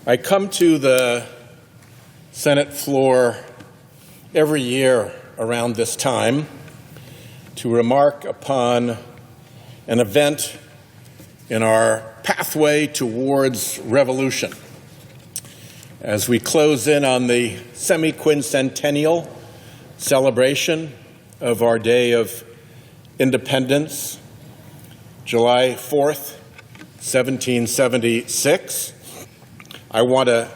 I come to the Senate floor every year around this time to remark upon an event in our pathway towards revolution. As we close in on the semi-quincentennial celebration of our Day of Independence, July 4th, 1776, I want to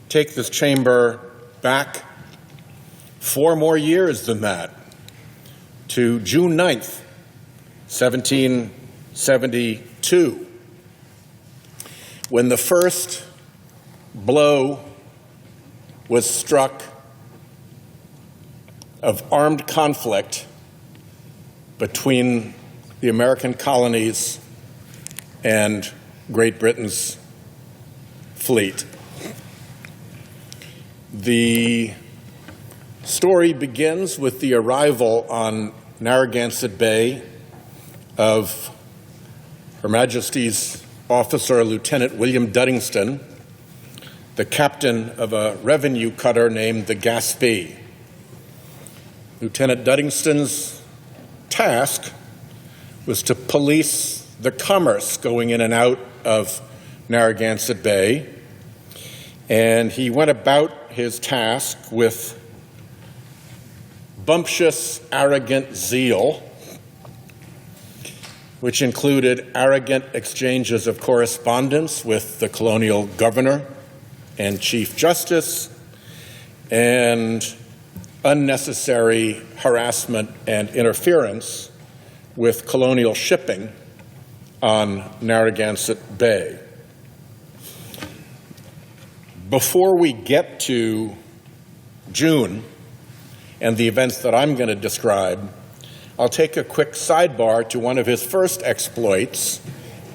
take this chamber back 4 more years than that, to June 9th, 1772, when the first blow was struck of armed conflict between the American colonies and Great Britain's fleet. The story begins with the arrival on Narragansett Bay of Her Majesty's officer, Lieutenant William Duddingston, the captain of a revenue cutter named the Gaspee. Lieutenant Duddingston's task was to police the commerce going in and out of Narragansett Bay, and he went about his task with bumptious, arrogant zeal, which included arrogant exchanges of correspondence with the colonial governor and Chief Justice, and unnecessary harassment and interference with colonial shipping on Narragansett Bay. Before we get to June and the events that I'm going to describe, I'll take a quick sidebar to one of his first exploits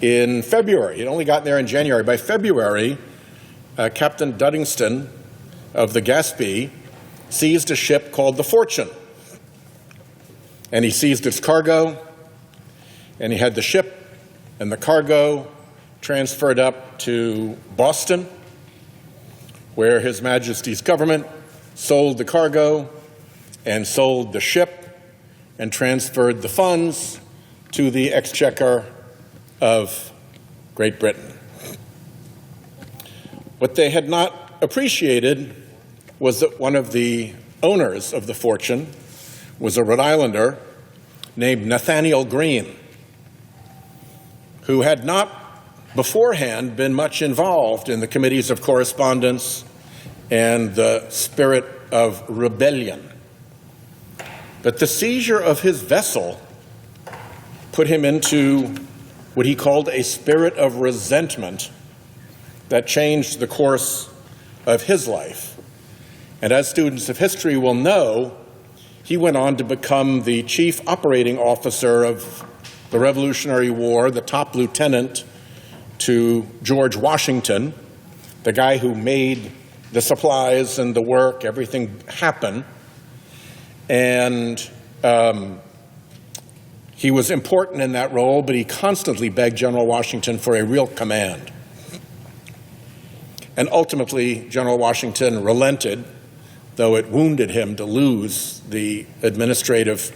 in February. He'd only gotten there in January. By February, Captain Duddingston of the Gaspee seized a ship called the Fortune. And he seized its cargo, and he had the ship and the cargo transferred up to Boston, where His Majesty's government sold the cargo and sold the ship and transferred the funds to the exchequer of Great Britain. What they had not appreciated was that one of the owners of the Fortune was a Rhode Islander named Nathaniel Greene, who had not beforehand been much involved in the committees of correspondence and the spirit of rebellion. But the seizure of his vessel put him into what he called a spirit of resentment that changed the course of his life. And as students of history will know, he went on to become the chief operating officer of the Revolutionary War, the top lieutenant to George Washington, the guy who made the supplies and the work, everything happen. And he was important in that role, but he constantly begged General Washington for a real command. And ultimately, General Washington relented, though it wounded him to lose the administrative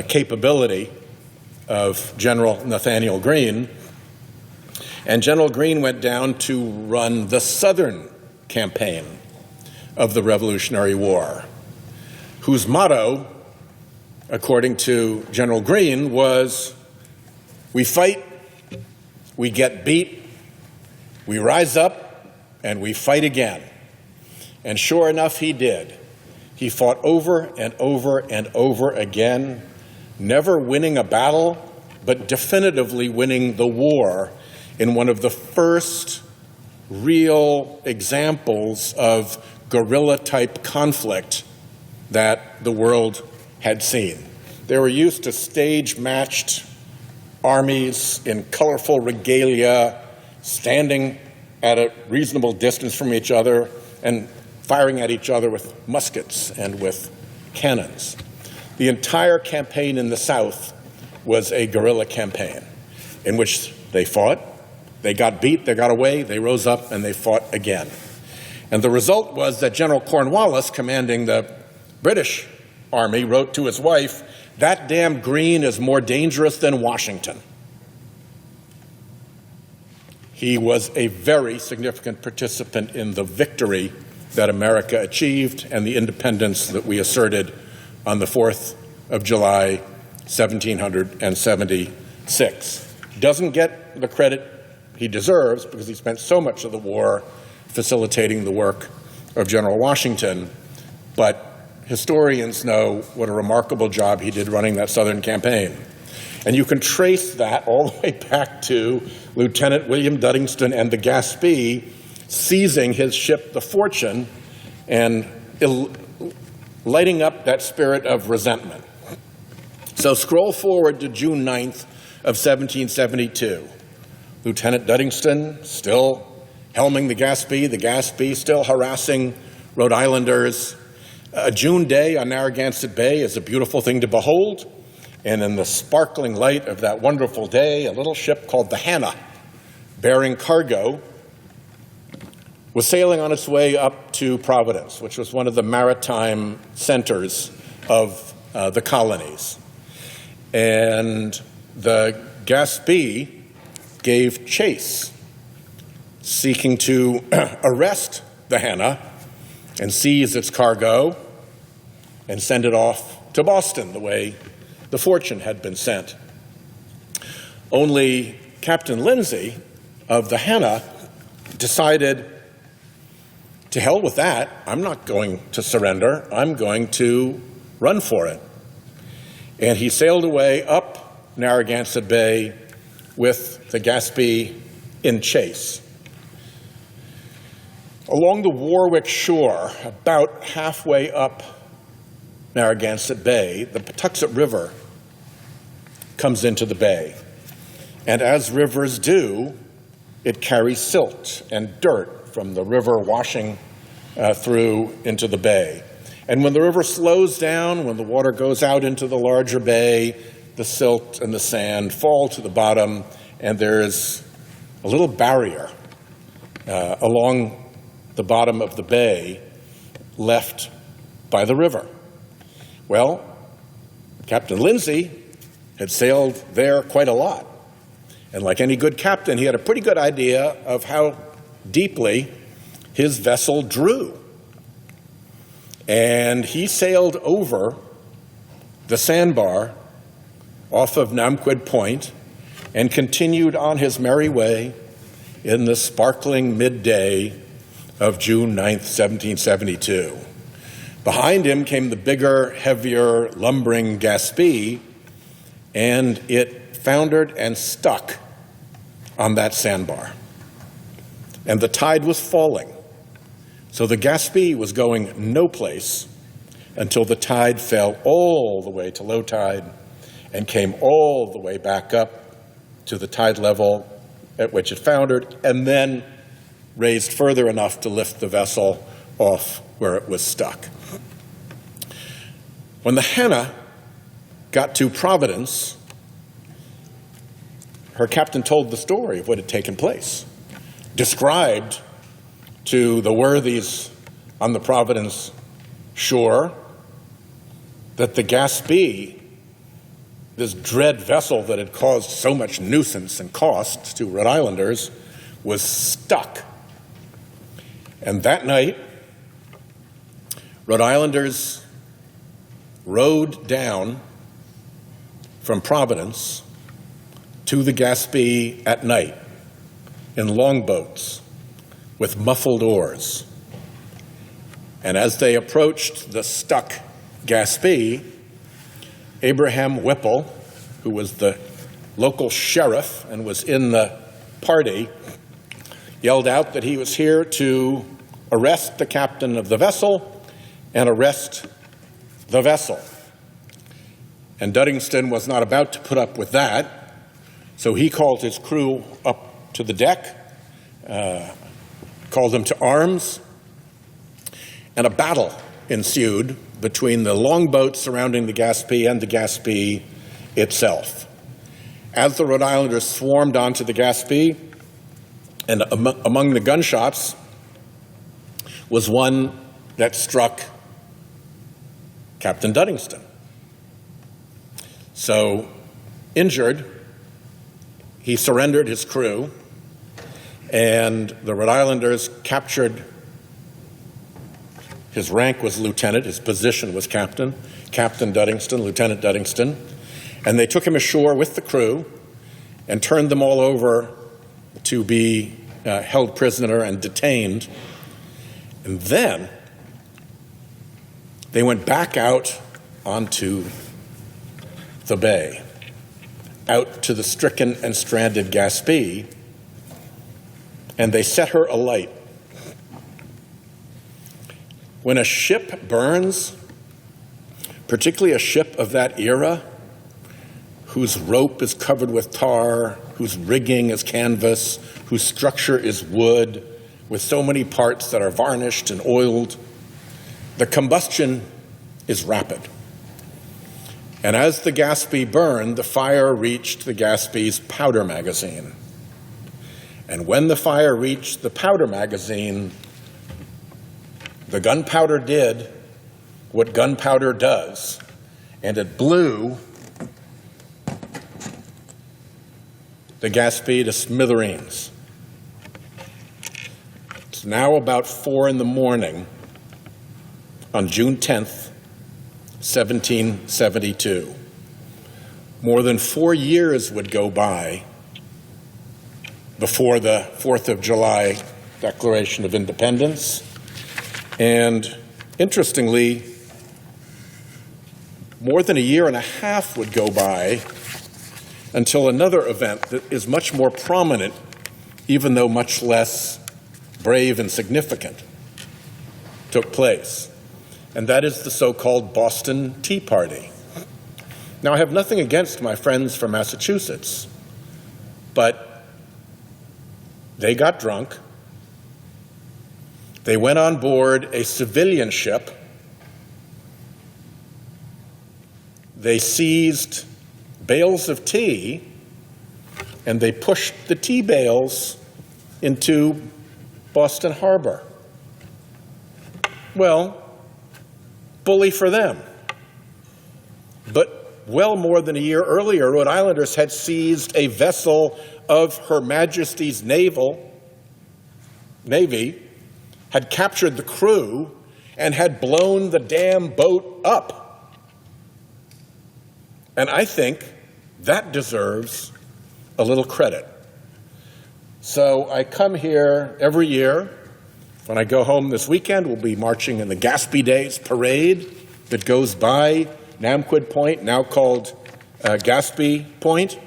capability of General Nathaniel Greene. And General Greene went down to run the Southern campaign of the Revolutionary War, whose motto, according to General Greene, was, "We fight, we get beat, we rise up, and we fight again." And sure enough, he did. He fought over and over and over again, never winning a battle, but definitively winning the war in one of the first real examples of guerrilla-type conflict that the world had seen. They were used to stage-matched armies in colorful regalia, standing at a reasonable distance from each other and firing at each other with muskets and with cannons. The entire campaign in the South was a guerrilla campaign in which they fought, They got beat, they got away, they rose up, and they fought again. And the result was that General Cornwallis, commanding the British Army, wrote to his wife, "That damn Greene is more dangerous than Washington." He was a very significant participant in the victory that America achieved and the independence that we asserted on the 4th of July, 1776. Doesn't get the credit he deserves because he spent so much of the war facilitating the work of General Washington, but historians know what a remarkable job he did running that Southern campaign. And you can trace that all the way back to Lieutenant William Duddingston and the Gaspee seizing his ship, the Fortune, and lighting up that spirit of resentment. So scroll forward to June 9th of 1772. Lieutenant Duddingston still helming the Gaspee still harassing Rhode Islanders. A June day on Narragansett Bay is a beautiful thing to behold. And in the sparkling light of that wonderful day, a little ship called the Hannah, bearing cargo, was sailing on its way up to Providence, which was one of the maritime centers of the colonies. And the Gaspee gave chase, seeking to arrest the Hannah and seize its cargo and send it off to Boston the way the Fortune had been sent. Only Captain Lindsay of the Hannah decided, to hell with that, I'm not going to surrender, I'm going to run for it. And he sailed away up Narragansett Bay with the Gaspee in chase. Along the Warwick shore, about halfway up Narragansett Bay, the Patuxent River comes into the bay. And as rivers do, it carries silt and dirt from the river washing through into the bay. And when the river slows down, when the water goes out into the larger bay, the silt and the sand fall to the bottom, and there's a little barrier along the bottom of the bay left by the river. Well, Captain Lindsay had sailed there quite a lot. And like any good captain, he had a pretty good idea of how deeply his vessel drew. And he sailed over the sandbar off of Namquid Point and continued on his merry way in the sparkling midday of June 9th, 1772. Behind him came the bigger, heavier, lumbering Gaspee, and it foundered and stuck on that sandbar. And the tide was falling. So the Gaspee was going no place until the tide fell all the way to low tide and came all the way back up to the tide level at which it foundered, and then raised further enough to lift the vessel off where it was stuck. When the Hannah got to Providence, her captain told the story of what had taken place, described to the worthies on the Providence shore that the Gaspee, this dread vessel that had caused so much nuisance and cost to Rhode Islanders, was stuck. And that night, Rhode Islanders rowed down from Providence to the Gaspee at night in longboats with muffled oars. And as they approached the stuck Gaspee, Abraham Whipple, who was the local sheriff and was in the party, yelled out that he was here to arrest the captain of the vessel and arrest the vessel. And Duddingston was not about to put up with that, so he called his crew up to the deck, called them to arms, and a battle ensued between the longboats surrounding the Gaspee and the Gaspee itself. As the Rhode Islanders swarmed onto the Gaspee, And among the gunshots was one that struck Captain Duddingston. So, injured, he surrendered his crew, and the Rhode Islanders captured. His rank was lieutenant, his position was captain, Captain Duddingston, Lieutenant Duddingston, and they took him ashore with the crew and turned them all over to be held prisoner and detained. And then they went back out onto the bay, out to the stricken and stranded Gaspee, and they set her alight. When a ship burns, particularly a ship of that era, whose rope is covered with tar, whose rigging is canvas, whose structure is wood, with so many parts that are varnished and oiled, the combustion is rapid. And as the Gaspee burned, the fire reached the Gaspee's powder magazine. And when the fire reached the powder magazine, the gunpowder did what gunpowder does, and it blew the Gaspee to smithereens. It's now about 4 a.m. on June 10th, 1772. More than 4 years would go by before the 4th of July Declaration of Independence. And interestingly, more than a year and a half would go by until another event that is much more prominent, even though much less brave and significant, took place. And that is the so-called Boston Tea Party. Now, I have nothing against my friends from Massachusetts, but they got drunk. They went on board a civilian ship. They seized bales of tea, and they pushed the tea bales into Boston Harbor. Well, bully for them. But well more than a year earlier, Rhode Islanders had seized a vessel of Her Majesty's Navy, had captured the crew, and had blown the damn boat up. And I think that deserves a little credit. So I come here every year. When I go home this weekend, we'll be marching in the Gaspee Days parade that goes by Namquid Point, now called Gaspee Point,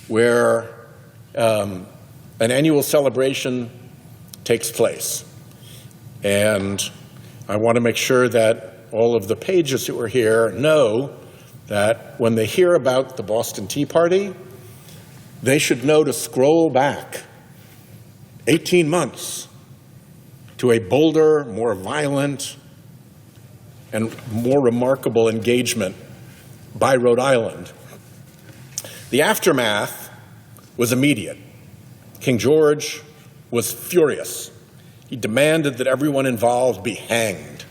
where an annual celebration takes place. And I want to make sure that all of the pages who are here know that when they hear about the Boston Tea Party, they should know to scroll back 18 months to a bolder, more violent, and more remarkable engagement by Rhode Island. The aftermath was immediate. King George was furious. He demanded that everyone involved be hanged.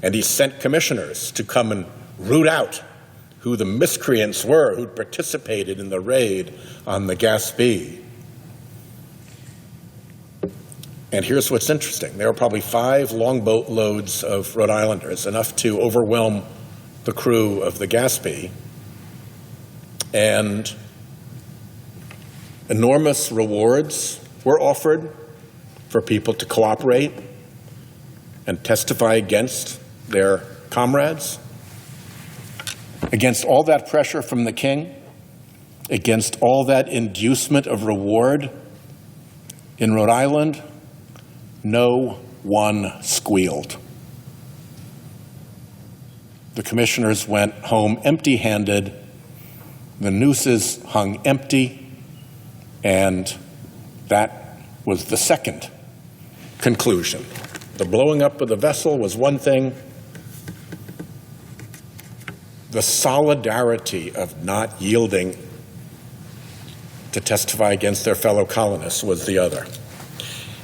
And he sent commissioners to come and root out who the miscreants were who'd participated in the raid on the Gaspee. And here's what's interesting. There were probably 5 longboat loads of Rhode Islanders, enough to overwhelm the crew of the Gaspee. And enormous rewards were offered for people to cooperate and testify against their comrades. Against all that pressure from the king, against all that inducement of reward, in Rhode Island, no one squealed. The commissioners went home empty-handed, the nooses hung empty, and that was the second conclusion. The blowing up of the vessel was one thing. The solidarity of not yielding to testify against their fellow colonists was the other.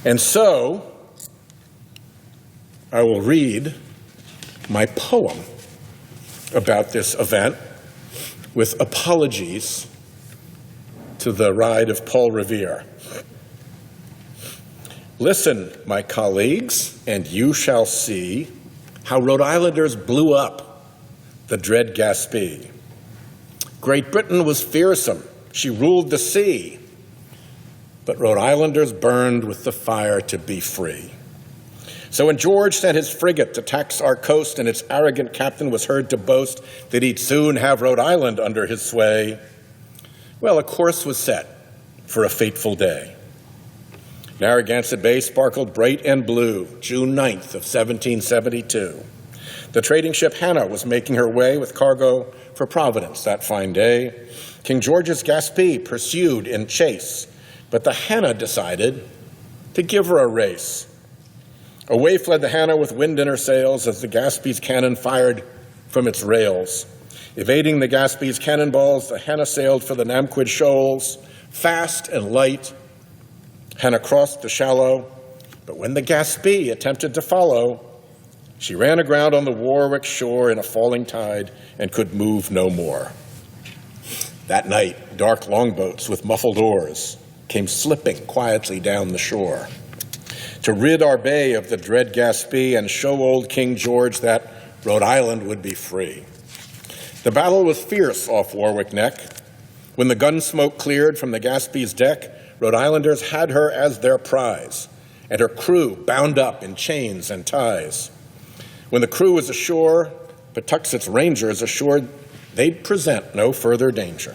And so I will read my poem about this event with apologies to the ride of Paul Revere. Listen, my colleagues, and you shall see how Rhode Islanders blew up the dread Gaspee. Great Britain was fearsome. She ruled the sea. But Rhode Islanders burned with the fire to be free. So when George sent his frigate to tax our coast, and its arrogant captain was heard to boast that he'd soon have Rhode Island under his sway, well, a course was set for a fateful day. Narragansett Bay sparkled bright and blue, June 9th of 1772. The trading ship Hannah was making her way with cargo for Providence that fine day. King George's Gaspee pursued in chase, but the Hannah decided to give her a race. Away fled the Hannah with wind in her sails as the Gaspee's cannon fired from its rails. Evading the Gaspee's cannonballs, the Hannah sailed for the Namquid Shoals, fast and light. Hannah crossed the shallow, but when the Gaspee attempted to follow, she ran aground on the Warwick shore in a falling tide and could move no more. That night, dark longboats with muffled oars came slipping quietly down the shore to rid our bay of the dread Gaspee and show old King George that Rhode Island would be free. The battle was fierce off Warwick Neck. When the gun smoke cleared from the Gaspee's deck, Rhode Islanders had her as their prize, and her crew bound up in chains and ties. When the crew was ashore, Patuxent's Rangers assured they'd present no further danger.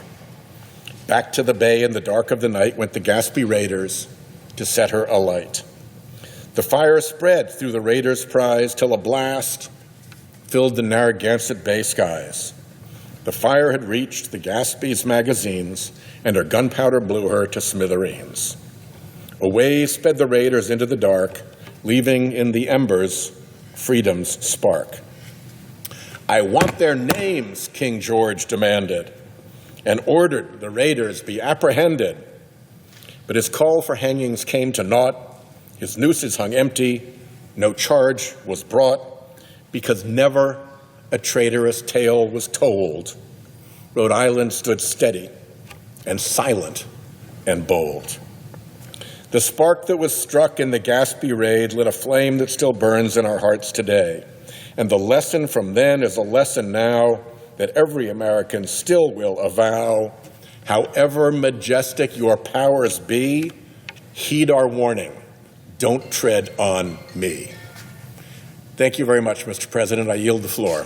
Back to the bay in the dark of the night went the Gaspee raiders to set her alight. The fire spread through the raiders' prize till a blast filled the Narragansett Bay skies. The fire had reached the Gaspee's magazines, and her gunpowder blew her to smithereens. Away sped the raiders into the dark, leaving in the embers freedom's spark. I want their names, King George demanded, and ordered the raiders be apprehended. But his call for hangings came to naught. His nooses hung empty. No charge was brought, because never a traitorous tale was told. Rhode Island stood steady and silent and bold. The spark that was struck in the Gaspee raid lit a flame that still burns in our hearts today. And the lesson from then is a lesson now that every American still will avow. However majestic your powers be, heed our warning. Don't tread on me. Thank you very much, Mr. President. I yield the floor.